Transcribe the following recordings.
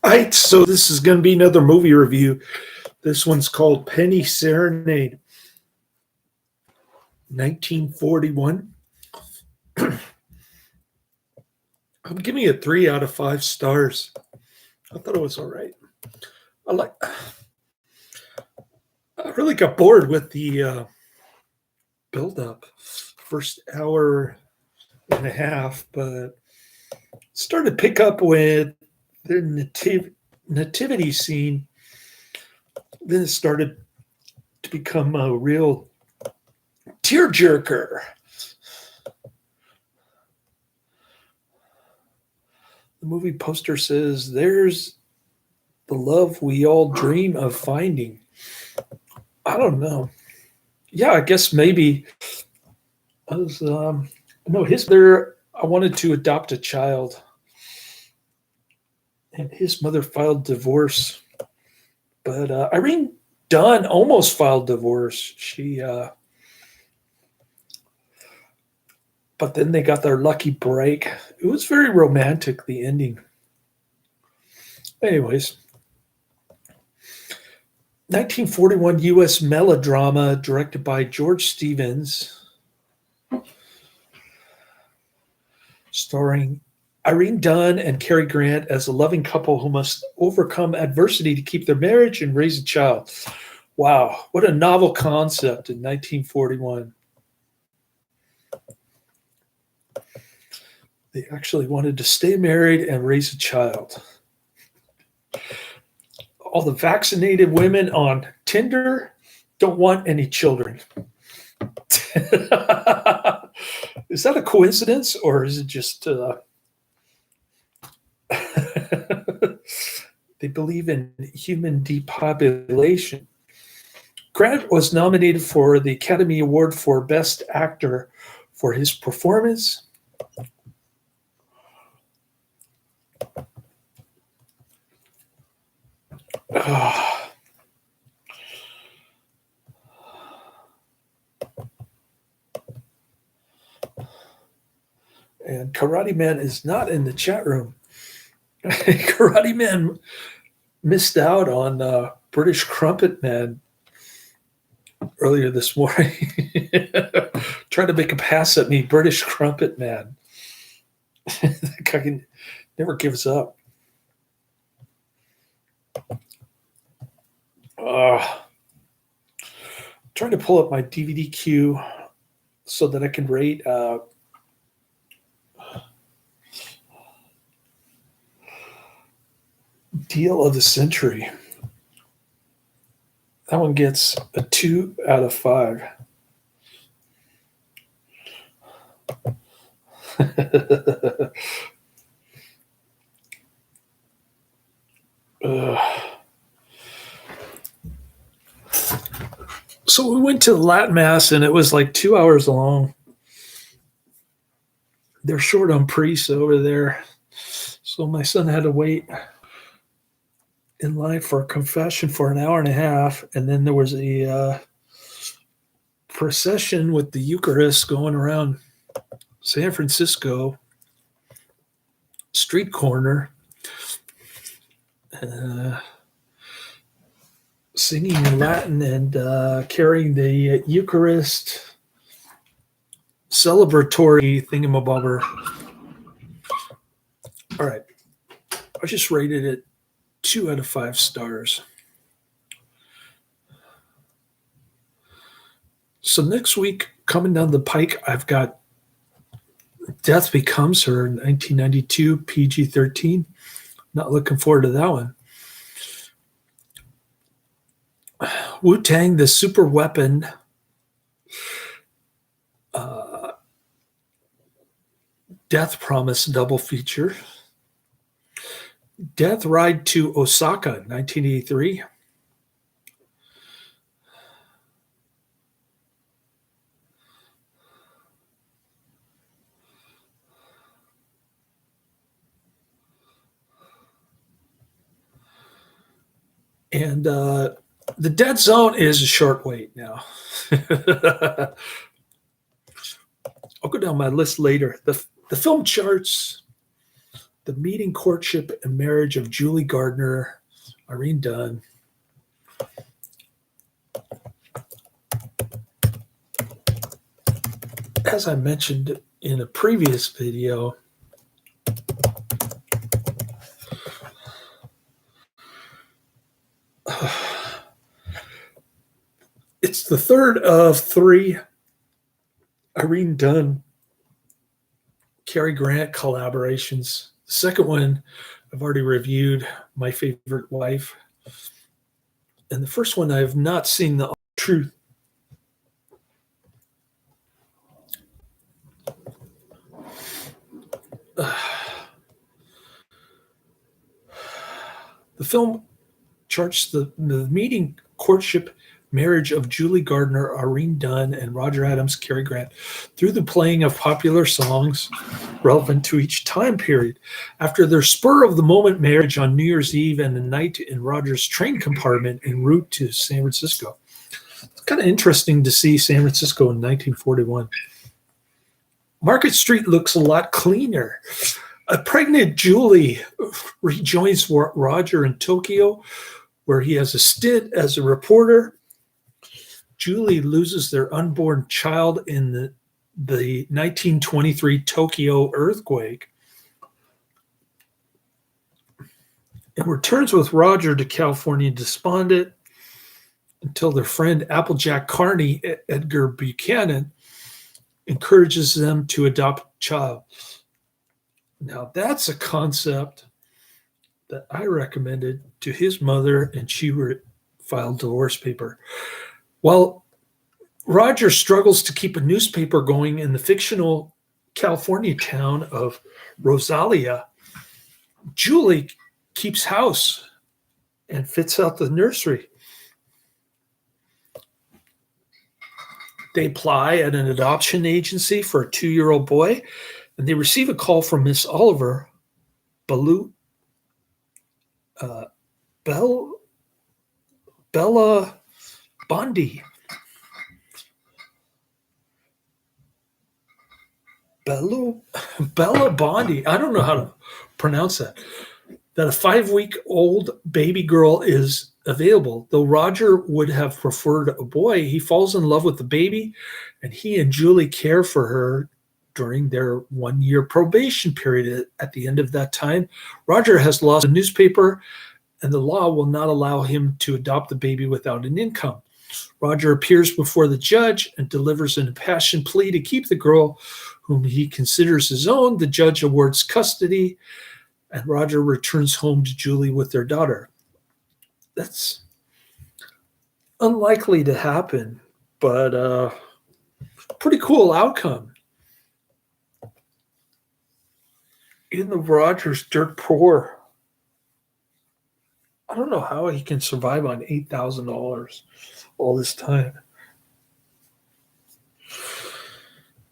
Right, so this is going to be another movie review. This one's called Penny Serenade, 1941. I'm giving it 3 out of 5 stars. I thought it was all right. I really got bored with the build-up, first hour and a half, but started to pick up with the nativity scene. Then it started to become a real tearjerker. The movie poster says, "There's the love we all dream of finding." I don't know. Yeah, I guess maybe I was no, his mother. I wanted to adopt a child, and his mother filed divorce. But Irene Dunne almost filed divorce. But then they got their lucky break. It was very romantic, the ending. Anyways, 1941 U.S. melodrama directed by George Stevens, starring Irene Dunne and Cary Grant as a loving couple who must overcome adversity to keep their marriage and raise a child. Wow, what a novel concept in 1941. They actually wanted to stay married and raise a child. All the vaccinated women on Tinder don't want any children. Is that a coincidence, or is it just they believe in human depopulation? Grant was nominated for the Academy Award for Best Actor for his performance. And Karate Man is not in the chat room. Karate Man missed out on British Crumpet Man earlier this morning. Trying to make a pass at me, British Crumpet Man. That guy never gives up. Trying to pull up my DVD queue so that I can rate Deal of the Century. That one gets a 2 out of 5. So we went to Latin Mass, and it was like 2 hours long. They're short on priests over there. So my son had to wait in line for a confession for an hour and a half. And then there was a procession with the Eucharist going around San Francisco street corner, singing in Latin and carrying the Eucharist celebratory thingamabobber. All right. I just rated it 2 out of 5 stars. So next week, coming down the pike, I've got Death Becomes Her, 1992, PG-13. Not looking forward to that one. Wu-Tang, the Super Weapon. Death Promise double feature. Death Ride to Osaka, 1983. And The Dead Zone is a short wait now. I'll go down my list later. The film charts, The Meeting, Courtship, and Marriage of Julie Gardner, Irene Dunne. As I mentioned in a previous video, it's the third of three Irene Dunne, Cary Grant collaborations. The second one I've already reviewed, My Favorite Wife. And the first one I have not seen, The Truth. The film charts the meeting, courtship, marriage of Julie Gardner, Irene Dunne, and Roger Adams, Cary Grant through the playing of popular songs relevant to each time period. After their spur-of-the-moment marriage on New Year's Eve and the night in Roger's train compartment en route to San Francisco. It's kind of interesting to see San Francisco in 1941. Market Street looks a lot cleaner. A pregnant Julie rejoins Roger in Tokyo, where he has a stint as a reporter. Julie loses their unborn child in the 1923 Tokyo earthquake and returns with Roger to California despondent until their friend Applejack Carney, Edgar Buchanan, encourages them to adopt a child. Now, that's a concept that I recommended to his mother, and she filed divorce paper. While Roger struggles to keep a newspaper going in the fictional California town of Rosalia, Julie keeps house and fits out the nursery. They apply at an adoption agency for a 2-year-old boy, and they receive a call from Miss Oliver Bella Bondi. Bella Bondi. I don't know how to pronounce that. That a 5-week-old baby girl is available. Though Roger would have preferred a boy, he falls in love with the baby, and he and Julie care for her during their 1-year probation period. At the end of that time, Roger has lost a newspaper, and the law will not allow him to adopt the baby without an income. Roger appears before the judge and delivers an impassioned plea to keep the girl whom he considers his own. The judge awards custody, and Roger returns home to Julie with their daughter. That's unlikely to happen, but pretty cool outcome. In the Roger's dirt poor. I don't know how he can survive on $8,000 all this time.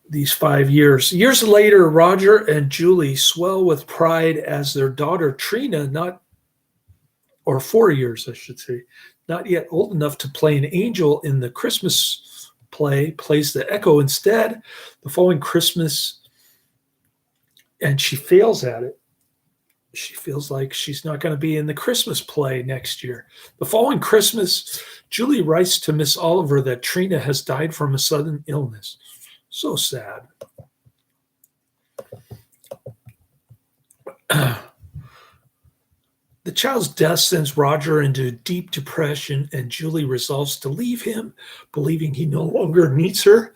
These 5 years. Years later, Roger and Julie swell with pride as their daughter Trina, 4 years, I should say, not yet old enough to play an angel in the Christmas play, plays the Echo instead the following Christmas, and she fails at it. She feels like she's not going to be in the Christmas play next year. The following Christmas, Julie writes to Miss Oliver that Trina has died from a sudden illness. So sad. The child's death sends Roger into deep depression, and Julie resolves to leave him, believing he no longer needs her.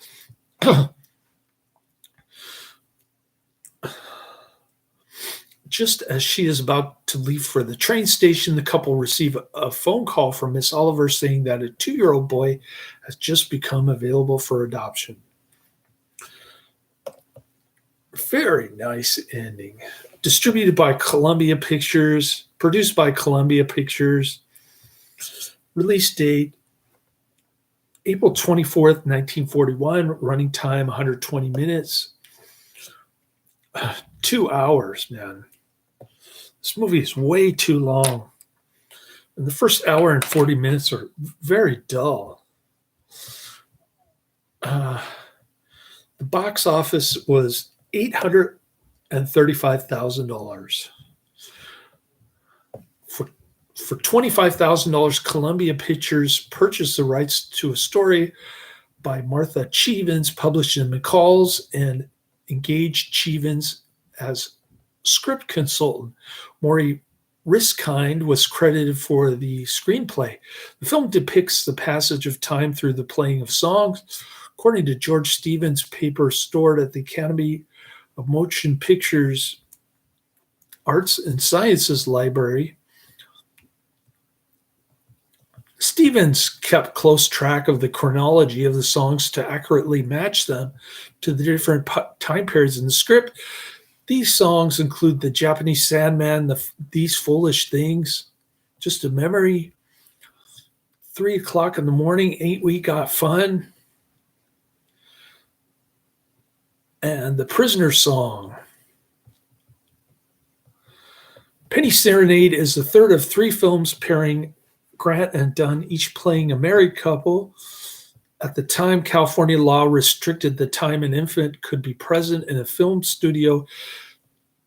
Just as she is about to leave for the train station, the couple receive a phone call from Miss Oliver saying that a 2-year-old boy has just become available for adoption. Very nice ending. Distributed by Columbia Pictures, produced by Columbia Pictures. Release date, April 24th, 1941. Running time, 120 minutes. 2 hours, man. This movie is way too long. And the first hour and 40 minutes are very dull. The box office was $800 and $35,000. For $25,000, Columbia Pictures purchased the rights to a story by Martha Chevins, published in McCall's, and engaged Chevins as script consultant. Maury Riskind was credited for the screenplay. The film depicts the passage of time through the playing of songs. According to George Stevens' paper stored at the Academy of Motion Pictures Arts and Sciences Library, Stevens kept close track of the chronology of the songs to accurately match them to the different time periods in the script. These songs include the Japanese Sandman, These Foolish Things, Just a Memory, 3 o'clock in the morning, Ain't We Got Fun, and the Prisoner Song. Penny Serenade is the third of 3 films pairing Grant and Dunne, each playing a married couple. At the time, California law restricted the time an infant could be present in a film studio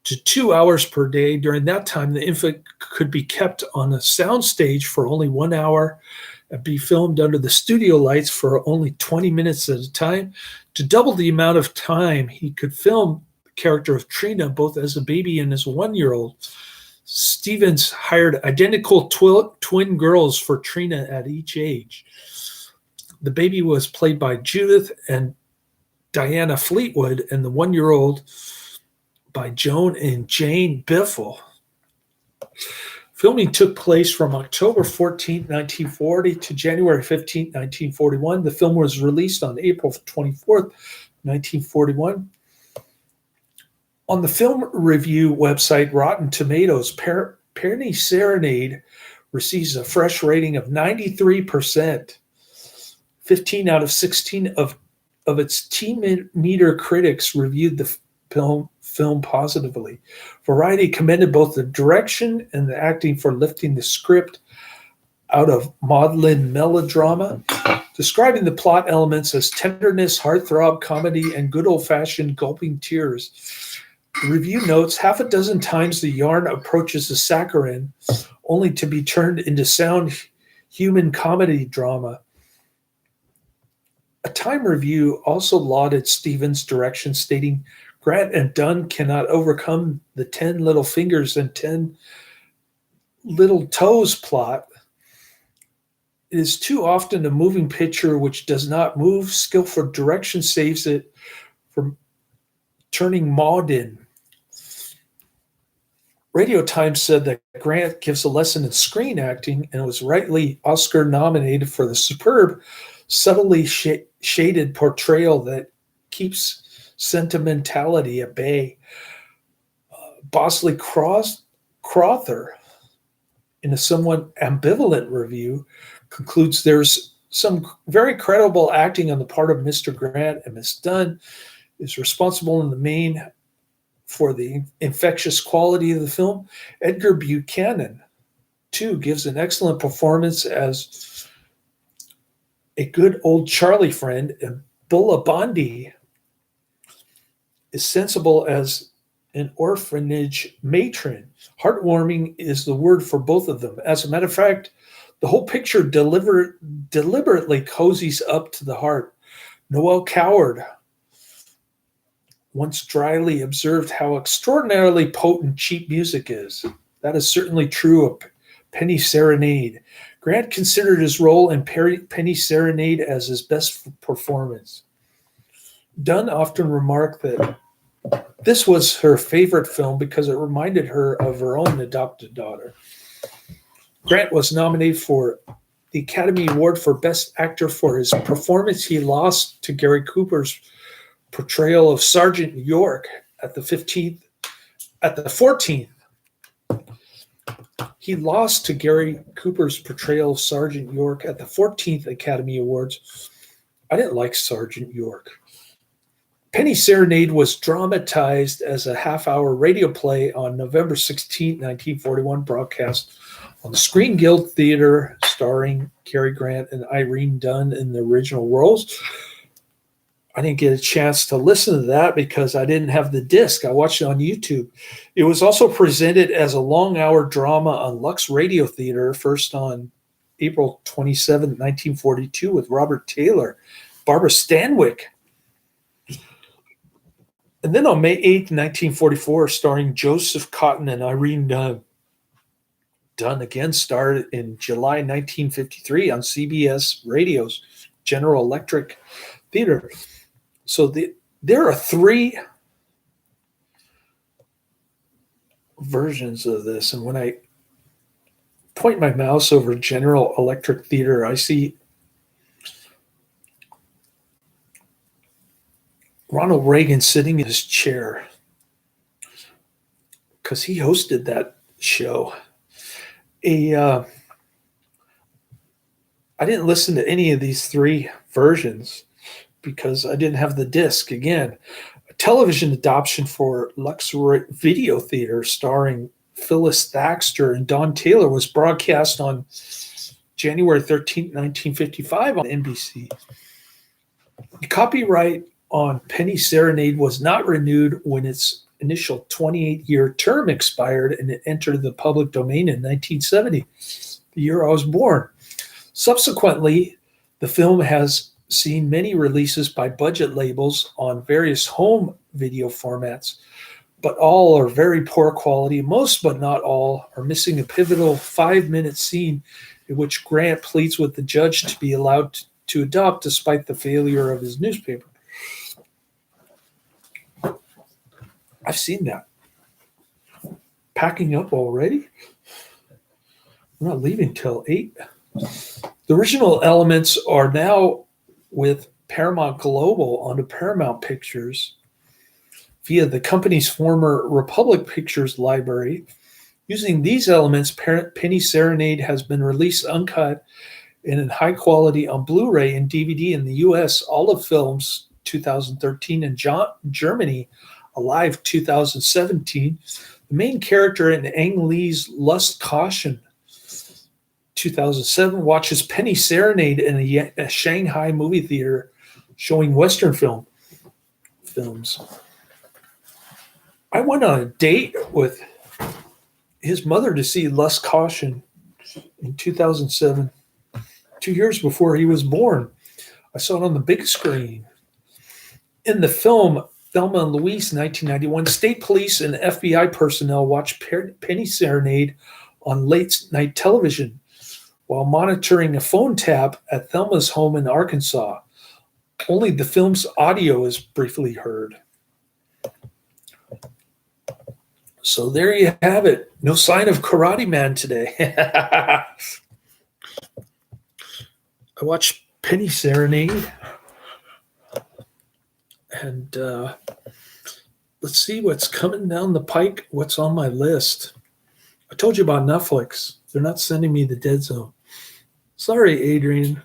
to 2 hours per day. During that time, the infant could be kept on a soundstage for only 1 hour and be filmed under the studio lights for only 20 minutes at a time. To double the amount of time, he could film the character of Trina both as a baby and as a 1-year-old. Stevens hired identical twin girls for Trina at each age. The baby was played by Judith and Diana Fleetwood, and the 1-year-old by Joan and Jane Biffle. Filming took place from October 14, 1940 to January 15, 1941. The film was released on April 24, 1941. On the film review website Rotten Tomatoes, Penny Serenade receives a fresh rating of 93%. 15 out of 16 of its T-meter critics reviewed the film positively. Variety commended both the direction and the acting for lifting the script out of maudlin melodrama, describing the plot elements as tenderness, heartthrob, comedy, and good old-fashioned gulping tears. The review notes, 6 times the yarn approaches the saccharine, only to be turned into sound human comedy drama. A Time review also lauded Stevens' direction, stating, Grant and Dunne cannot overcome the 10 little fingers and 10 little toes plot. It is too often a moving picture which does not move. Skillful direction saves it from turning maudlin. Radio Times said that Grant gives a lesson in screen acting and was rightly Oscar nominated for the superb, subtly shaded portrayal that keeps sentimentality at bay. Bosley Crowther, in a somewhat ambivalent review, concludes there's some very credible acting on the part of Mr. Grant, and Miss Dunne is responsible in the main for the infectious quality of the film. Edgar Buchanan, too, gives an excellent performance as a good old Charlie friend, and Bulla Bondi is sensible as an orphanage matron. Heartwarming is the word for both of them. As a matter of fact, the whole picture deliberately cozies up to the heart. Noel Coward once dryly observed how extraordinarily potent cheap music is. That is certainly true of Penny Serenade. Grant considered his role in Penny Serenade as his best performance. Dunne often remarked that this was her favorite film because it reminded her of her own adopted daughter. Grant was nominated for the Academy Award for Best Actor for his performance. He lost to Gary Cooper's portrayal of Sergeant York at the 14th. He lost to Gary Cooper's portrayal of Sergeant York at the 14th Academy Awards. I didn't like Sergeant York. Penny Serenade was dramatized as a half-hour radio play on November 16, 1941, broadcast on the Screen Guild Theater, starring Cary Grant and Irene Dunne in the original roles. I didn't get a chance to listen to that because I didn't have the disc. I watched it on YouTube. It was also presented as a long-hour drama on Lux Radio Theater, first on April 27, 1942, with Robert Taylor, Barbara Stanwyck. And then on May 8, 1944, starring Joseph Cotton and Irene Dunne. Dunne again starred in July 1953 on CBS Radio's General Electric Theater. So there are 3 versions of this. And when I point my mouse over General Electric Theater, I see Ronald Reagan sitting in his chair because he hosted that show. I didn't listen to any of these 3 versions because I didn't have the disc. Again, a television adoption for Lux Video Theater starring Phyllis Thaxter and Don Taylor was broadcast on January 13, 1955 on NBC. The copyright on Penny Serenade was not renewed when its initial 28-year term expired, and it entered the public domain in 1970, the year I was born. Subsequently, the film has seen many releases by budget labels on various home video formats, but all are very poor quality. Most, but not all, are missing a pivotal 5-minute scene in which Grant pleads with the judge to be allowed to adopt despite the failure of his newspaper. I've seen that. Packing up already? I'm not leaving till 8. The original elements are now with Paramount Global onto Paramount Pictures via the company's former Republic Pictures library. Using these elements, Penny Serenade has been released uncut and in high quality on Blu-ray and DVD in the US, Olive Films 2013, and Germany, Alive 2017. The main character in Ang Lee's Lust Caution 2007 watches Penny Serenade in a Shanghai movie theater showing Western films. I went on a date with his mother to see Lust Caution in 2007, 2 years before he was born. I saw it on the big screen. In the film Thelma and Louise, 1991, state police and FBI personnel watched Penny Serenade on late night television while monitoring a phone tap at Thelma's home in Arkansas. Only the film's audio is briefly heard. So there you have it. No sign of Karate Man today. I watched Penny Serenade. And let's see what's coming down the pike, what's on my list. I told you about Netflix. They're not sending me the Dead Zone. Sorry, Adrian.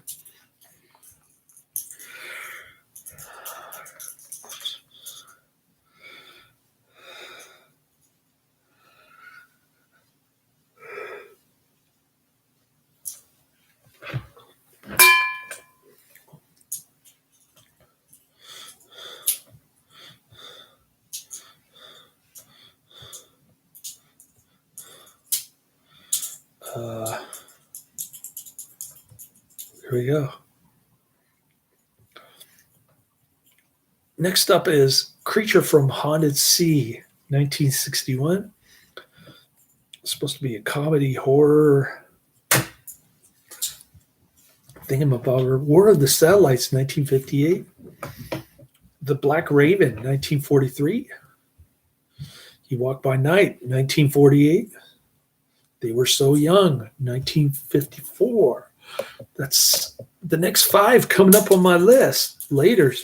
Here we go. Next up is Creature from Haunted Sea, 1961. It's supposed to be a comedy horror thingamabobber. War of the Satellites, 1958. The Black Raven, 1943. He Walked by Night, 1948. They Were So Young, 1954. That's the next 5 coming up on my list later.